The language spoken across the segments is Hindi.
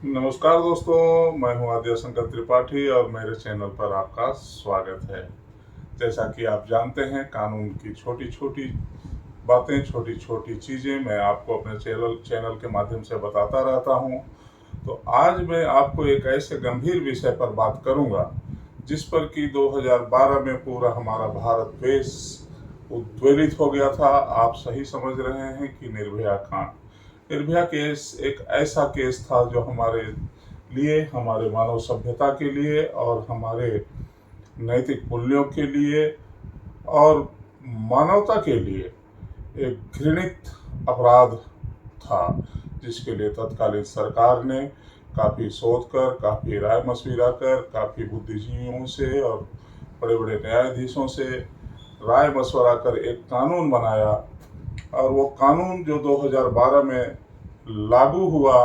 नमस्कार दोस्तों, मैं हूं आद्य शंकर त्रिपाठी और मेरे चैनल पर आपका स्वागत है। जैसा कि आप जानते हैं, कानून की छोटी छोटी बातें, छोटी छोटी चीज़ें मैं आपको अपने चैनल चैनल के माध्यम से बताता रहता हूं। तो आज मैं आपको एक ऐसे गंभीर विषय पर बात करूंगा जिस पर कि 2012 में पूरा हमारा भारत देश उद्वेलित हो गया था। आप सही समझ रहे हैं कि निर्भया कांड। निर्भया केस एक ऐसा केस था जो हमारे लिए, हमारे मानव सभ्यता के लिए और हमारे नैतिक मूल्यों के लिए और मानवता के लिए एक घृणित अपराध था, जिसके लिए तत्कालीन सरकार ने काफ़ी शोध कर, काफ़ी राय मशविरा कर, काफ़ी बुद्धिजीवियों से और बड़े बड़े न्यायाधीशों से राय मशवरा कर एक कानून बनाया। और वो कानून जो 2012 में लागू हुआ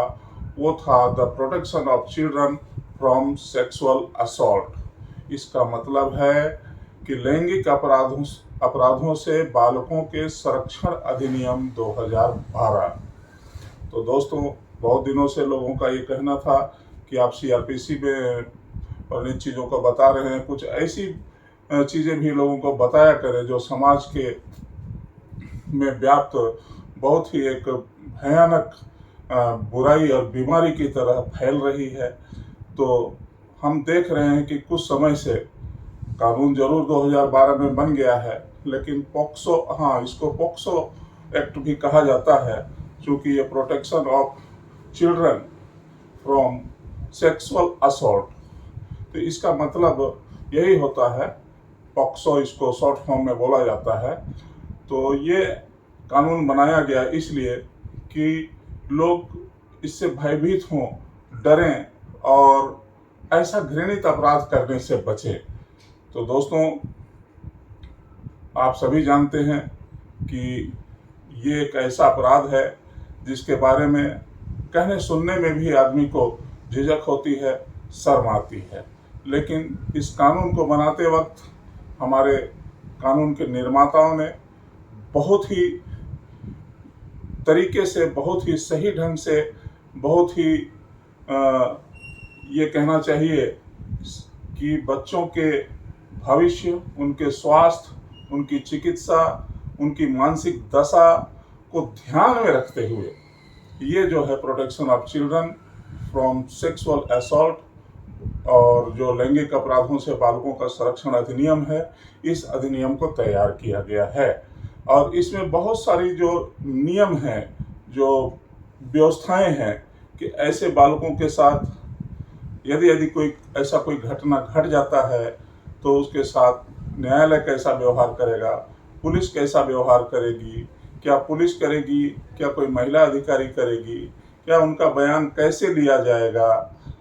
वो था the protection of children from sexual assault. इसका मतलब है कि लैंगिक अपराधों से बालकों के संरक्षण अधिनियम 2012। तो दोस्तों, बहुत दिनों से लोगों का ये कहना था कि आप सीआरपीसी में और इन चीज़ों को बता रहे हैं, कुछ ऐसी चीज़ें भी लोगों को बताया करें जो समाज के में व्याप्त बहुत ही एक भयानक बुराई और बीमारी की तरह फैल रही है। तो हम देख रहे हैं कि कुछ समय से कानून जरूर 2012 में बन गया है, लेकिन पॉक्सो, हाँ, इसको पॉक्सो एक्ट भी कहा जाता है, क्योंकि ये protection of children from sexual assault. तो इसका मतलब यही होता है, पॉक्सो इसको शॉर्ट फॉर्म में बोला जाता है। तो ये कानून बनाया गया इसलिए कि लोग इससे भयभीत हों, डरें और ऐसा घृणित अपराध करने से बचें। तो दोस्तों, आप सभी जानते हैं कि ये एक ऐसा अपराध है जिसके बारे में कहने सुनने में भी आदमी को झिझक होती है, शर्म आती है। लेकिन इस कानून को बनाते वक्त हमारे कानून के निर्माताओं ने बहुत ही तरीके से, बहुत ही सही ढंग से, बहुत ही ये कहना चाहिए कि बच्चों के भविष्य, उनके स्वास्थ्य, उनकी चिकित्सा, उनकी मानसिक दशा को ध्यान में रखते हुए ये जो है protection of children from sexual assault और जो लैंगिक अपराधों से बालकों का संरक्षण अधिनियम है, इस अधिनियम को तैयार किया गया है। और इसमें बहुत सारी जो नियम हैं, जो व्यवस्थाएं हैं कि ऐसे बालकों के साथ यदि कोई ऐसा कोई घटना घट जाता है तो उसके साथ न्यायालय कैसा व्यवहार करेगा, पुलिस कैसा व्यवहार करेगी, क्या पुलिस करेगी, क्या कोई महिला अधिकारी करेगी, क्या उनका बयान कैसे लिया जाएगा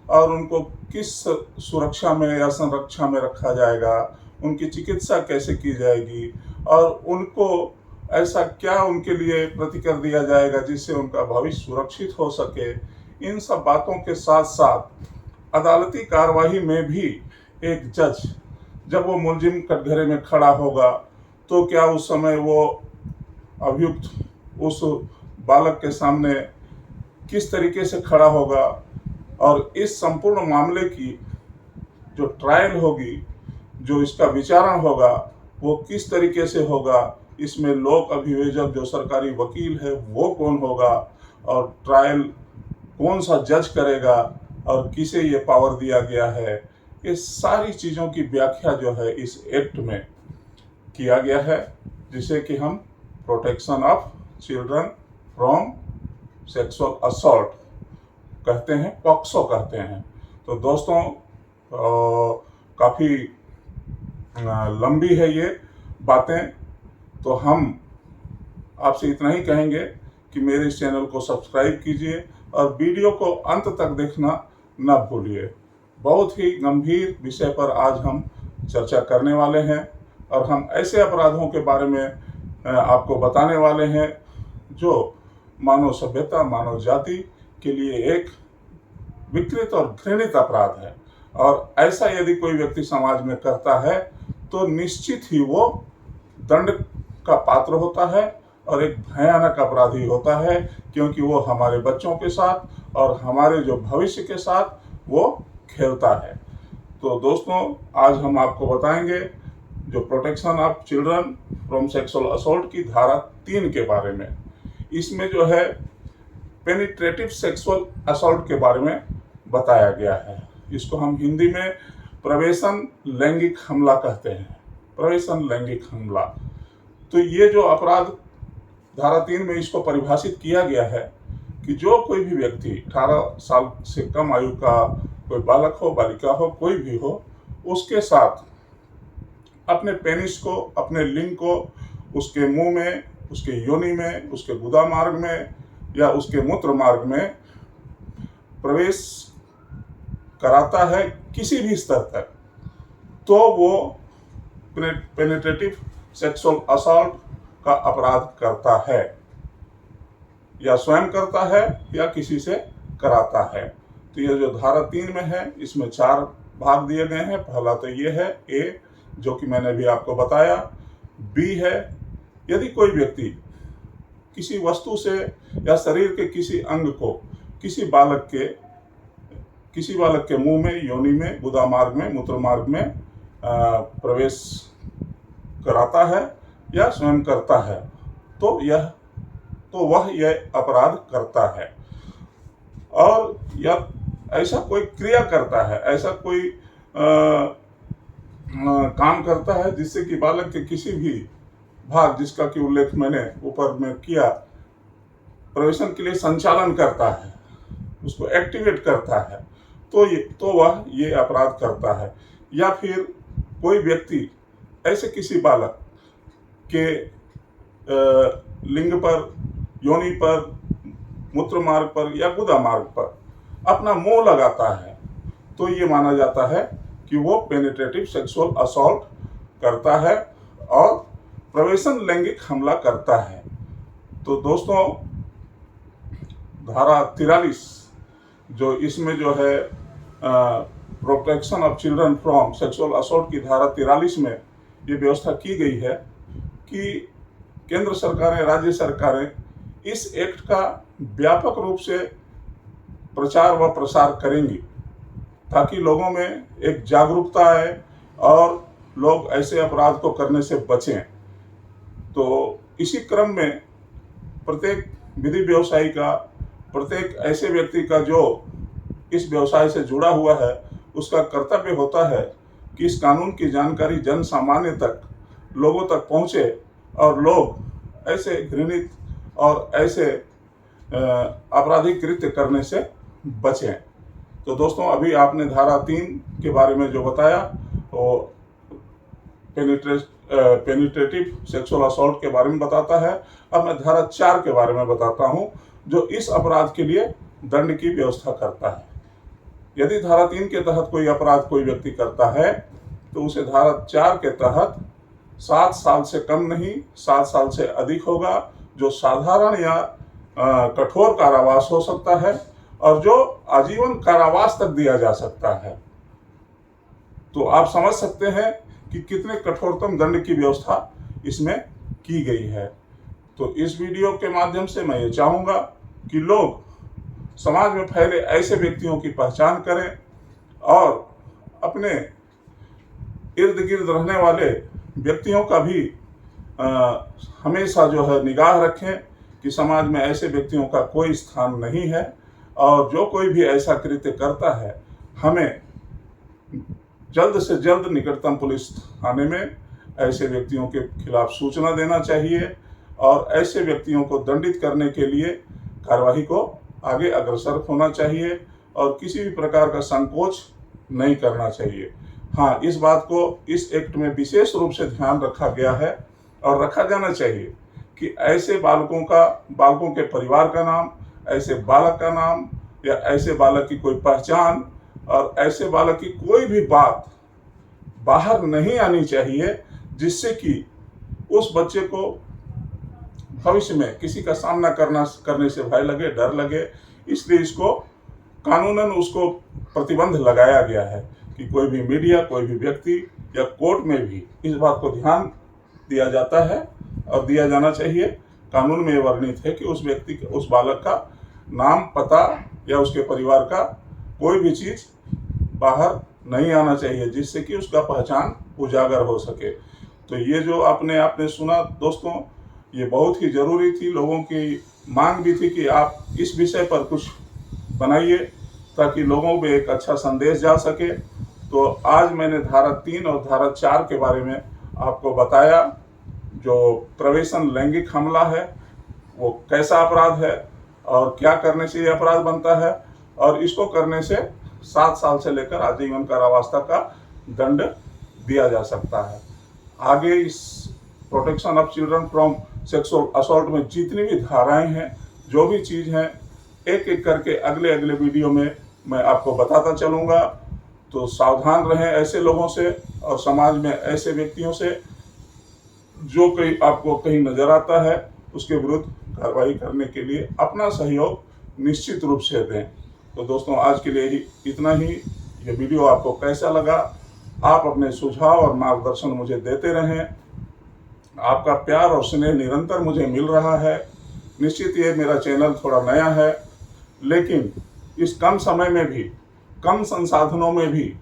और उनको किस सुरक्षा में या संरक्षा में रखा जाएगा, उनकी चिकित्सा कैसे की जाएगी और उनको ऐसा क्या उनके लिए प्रतिकर दिया जाएगा जिससे उनका भविष्य सुरक्षित हो सके। इन सब बातों के साथ साथ अदालती कार्यवाही में भी एक जज जब वो मुलजिम कटघरे में खड़ा होगा तो क्या उस समय वो अभियुक्त उस बालक के सामने किस तरीके से खड़ा होगा और इस संपूर्ण मामले की जो ट्रायल होगी, जो इसका विचारण होगा, वो किस तरीके से होगा, इसमें लोक अभियोजक जो सरकारी वकील है वो कौन होगा और ट्रायल कौन सा जज करेगा और किसे ये पावर दिया गया है, ये सारी चीज़ों की व्याख्या जो है इस एक्ट में किया गया है, जिसे कि हम protection of children from sexual assault कहते हैं, पॉक्सो कहते हैं। तो दोस्तों, काफ़ी लंबी है ये बातें, तो हम आपसे इतना ही कहेंगे कि मेरे इस चैनल को सब्सक्राइब कीजिए और वीडियो को अंत तक देखना न भूलिए। बहुत ही गंभीर विषय पर आज हम चर्चा करने वाले हैं और हम ऐसे अपराधों के बारे में आपको बताने वाले हैं जो मानव सभ्यता, मानव जाति के लिए एक विकृत और घृणित अपराध है। और ऐसा यदि कोई व्यक्ति समाज में करता है तो निश्चित ही वो दंड का पात्र होता है और एक भयानक अपराधी होता है, क्योंकि वो हमारे बच्चों के साथ और हमारे जो भविष्य के साथ वो खेलता है। तो दोस्तों, आज हम आपको बताएंगे जो protection of children from sexual assault की धारा 3 के बारे में। इसमें जो है पेनिट्रेटिव सेक्सुअल असॉल्ट के बारे में बताया गया है। इसको हम हिंदी में प्रवेशन लैंगिक हमला कहते हैं। प्रवेशन लैंगिक हमला। तो ये जो अपराध धारा 3 में इसको परिभाषित किया गया है कि जो कोई भी व्यक्ति 18 साल से कम आयु का कोई बालक हो, बालिका हो, कोई भी हो, उसके साथ अपने पेनिस को, अपने लिंग को उसके मुंह में, उसके योनि में, उसके गुदा मार्ग में या उसके मूत्र मार्ग में प्रवेश कराता है किसी भी स्तर तक, तो वो पेनिट्रेटिव सेक्सुअल असॉल्ट का अपराध करता है, या स्वयं करता है या किसी से कराता है। तो ये जो धारा 3 में है, इसमें 4 भाग दिए गए हैं। पहला तो ये है ए, जो कि मैंने भी आपको बताया। बी है, यदि कोई व्यक्ति किसी वस्तु से या शरीर के किसी अंग को किसी बालक के मुंह में, योनि में, गुदा मार्ग में, मूत्र मार्ग में प्रवेश कराता है या स्वयं करता है, तो वह यह अपराध करता है। और या ऐसा कोई क्रिया करता है, ऐसा कोई काम करता है जिससे कि बालक के किसी भी भाग, जिसका कि उल्लेख मैंने ऊपर में किया, प्रवेशन के लिए संचालन करता है, उसको एक्टिवेट करता है, तो वह ये अपराध करता है। या फिर कोई व्यक्ति ऐसे किसी बालक के लिंग पर, योनि पर, मूत्र मार्ग पर या गुदा मार्ग पर अपना मुंह लगाता है, तो ये माना जाता है कि वो पेनिट्रेटिव सेक्सुअल असॉल्ट करता है और प्रवेशन लैंगिक हमला करता है। तो दोस्तों, धारा 43 जो इसमें जो है protection of children from sexual assault की धारा 43 में ये व्यवस्था की गई है कि केंद्र सरकारें, राज्य सरकारें इस एक्ट का व्यापक रूप से प्रचार व प्रसार करेंगी, ताकि लोगों में एक जागरूकता आए और लोग ऐसे अपराध को करने से बचें। तो इसी क्रम में प्रत्येक विधि व्यवसायी का, प्रत्येक ऐसे व्यक्ति का जो इस व्यवसाय से जुड़ा हुआ है, उसका कर्तव्य होता है कि इस कानून की जानकारी जन सामान्य तक, लोगों तक पहुंचे और लोग ऐसे घृणित और ऐसे आपराधिक कृत्य करने से बचें। तो दोस्तों, अभी आपने धारा 3 के बारे में जो बताया, वो पेनिट्रेटिव सेक्सुअल असॉल्ट के बारे में बताता है। अब मैं धारा 4 के बारे में बताता हूं, जो इस अपराध के लिए दंड की व्यवस्था करता है। यदि धारा 3 के तहत कोई अपराध कोई व्यक्ति करता है, तो उसे धारा 4 के तहत 7 साल से कम नहीं, 7 साल से अधिक होगा, जो साधारण या कठोर कारावास हो सकता है, और जो आजीवन कारावास तक दिया जा सकता है। तो आप समझ सकते हैं कि कितने कठोरतम दंड की व्यवस्था इसमें की गई है। तो इस वीडियो के माध्यम से मैं ये चाहूँगा कि लोग समाज में फैले ऐसे व्यक्तियों की पहचान करें और अपने इर्द गिर्द रहने वाले व्यक्तियों का भी हमेशा जो है निगाह रखें कि समाज में ऐसे व्यक्तियों का कोई स्थान नहीं है, और जो कोई भी ऐसा कृत्य करता है, हमें जल्द से जल्द निकटतम पुलिस थाने में ऐसे व्यक्तियों के खिलाफ सूचना देना चाहिए और ऐसे व्यक्तियों को दंडित करने के लिए कार्यवाही को आगे अग्रसर होना चाहिए और किसी भी प्रकार का संकोच नहीं करना चाहिए। हाँ, इस बात को इस एक्ट में विशेष रूप से ध्यान रखा गया है और रखा जाना चाहिए कि ऐसे बालकों के परिवार का नाम, ऐसे बालक का नाम या ऐसे बालक की कोई पहचान और ऐसे बालक की कोई भी बात बाहर नहीं आनी चाहिए, जिससे कि उस बच्चे को भविष्य में किसी का सामना करने से भय लगे, डर लगे। इसलिए इसको कानूनन उसको प्रतिबंध लगाया गया है कि कोई भी मीडिया, कोई भी व्यक्ति या कोर्ट में भी इस बात को ध्यान दिया जाता है और दिया जाना चाहिए। कानून में वर्णित है कि उस व्यक्ति, उस बालक का नाम, पता या उसके परिवार का कोई भी चीज़ बाहर नहीं आना चाहिए, जिससे कि उसका पहचान उजागर हो सके। तो ये जो आपने सुना दोस्तों, ये बहुत ही ज़रूरी थी, लोगों की मांग भी थी कि आप इस विषय पर कुछ बनाइए ताकि लोगों पे एक अच्छा संदेश जा सके। तो आज मैंने धारा 3 और धारा 4 के बारे में आपको बताया। जो प्रवेशन लैंगिक हमला है वो कैसा अपराध है और क्या करने से ये अपराध बनता है, और इसको करने से 7 साल से लेकर आजीवन कारावास तक का दंड दिया जा सकता है। आगे इस protection of children from sexual assault में जितनी भी धाराएं हैं, जो भी चीज़ हैं, एक एक करके अगले अगले वीडियो में मैं आपको बताता चलूँगा। तो सावधान रहें ऐसे लोगों से और समाज में ऐसे व्यक्तियों से जो कोई आपको कहीं नजर आता है, उसके विरुद्ध कार्रवाई करने के लिए अपना सहयोग निश्चित रूप से दें। तो दोस्तों, आज के लिए ही इतना ही। ये वीडियो आपको कैसा लगा, आप अपने सुझाव और मार्गदर्शन मुझे देते रहें। आपका प्यार और स्नेह निरंतर मुझे मिल रहा है। निश्चित ये मेरा चैनल थोड़ा नया है, लेकिन इस कम समय में भी, कम संसाधनों में भी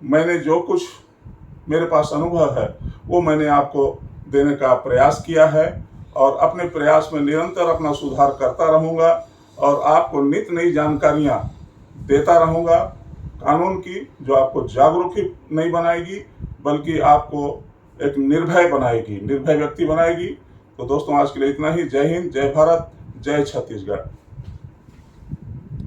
मैंने जो कुछ मेरे पास अनुभव है वो मैंने आपको देने का प्रयास किया है, और अपने प्रयास में निरंतर अपना सुधार करता रहूँगा और आपको नित नई जानकारियाँ देता रहूँगा कानून की, जो आपको जागरूक ही नहीं बनाएगी बल्कि आपको एक निर्भय बनाएगी, निर्भय व्यक्ति बनाएगी। तो दोस्तों, आज के लिए इतना ही। जय हिंद, जय भारत, जय छत्तीसगढ़।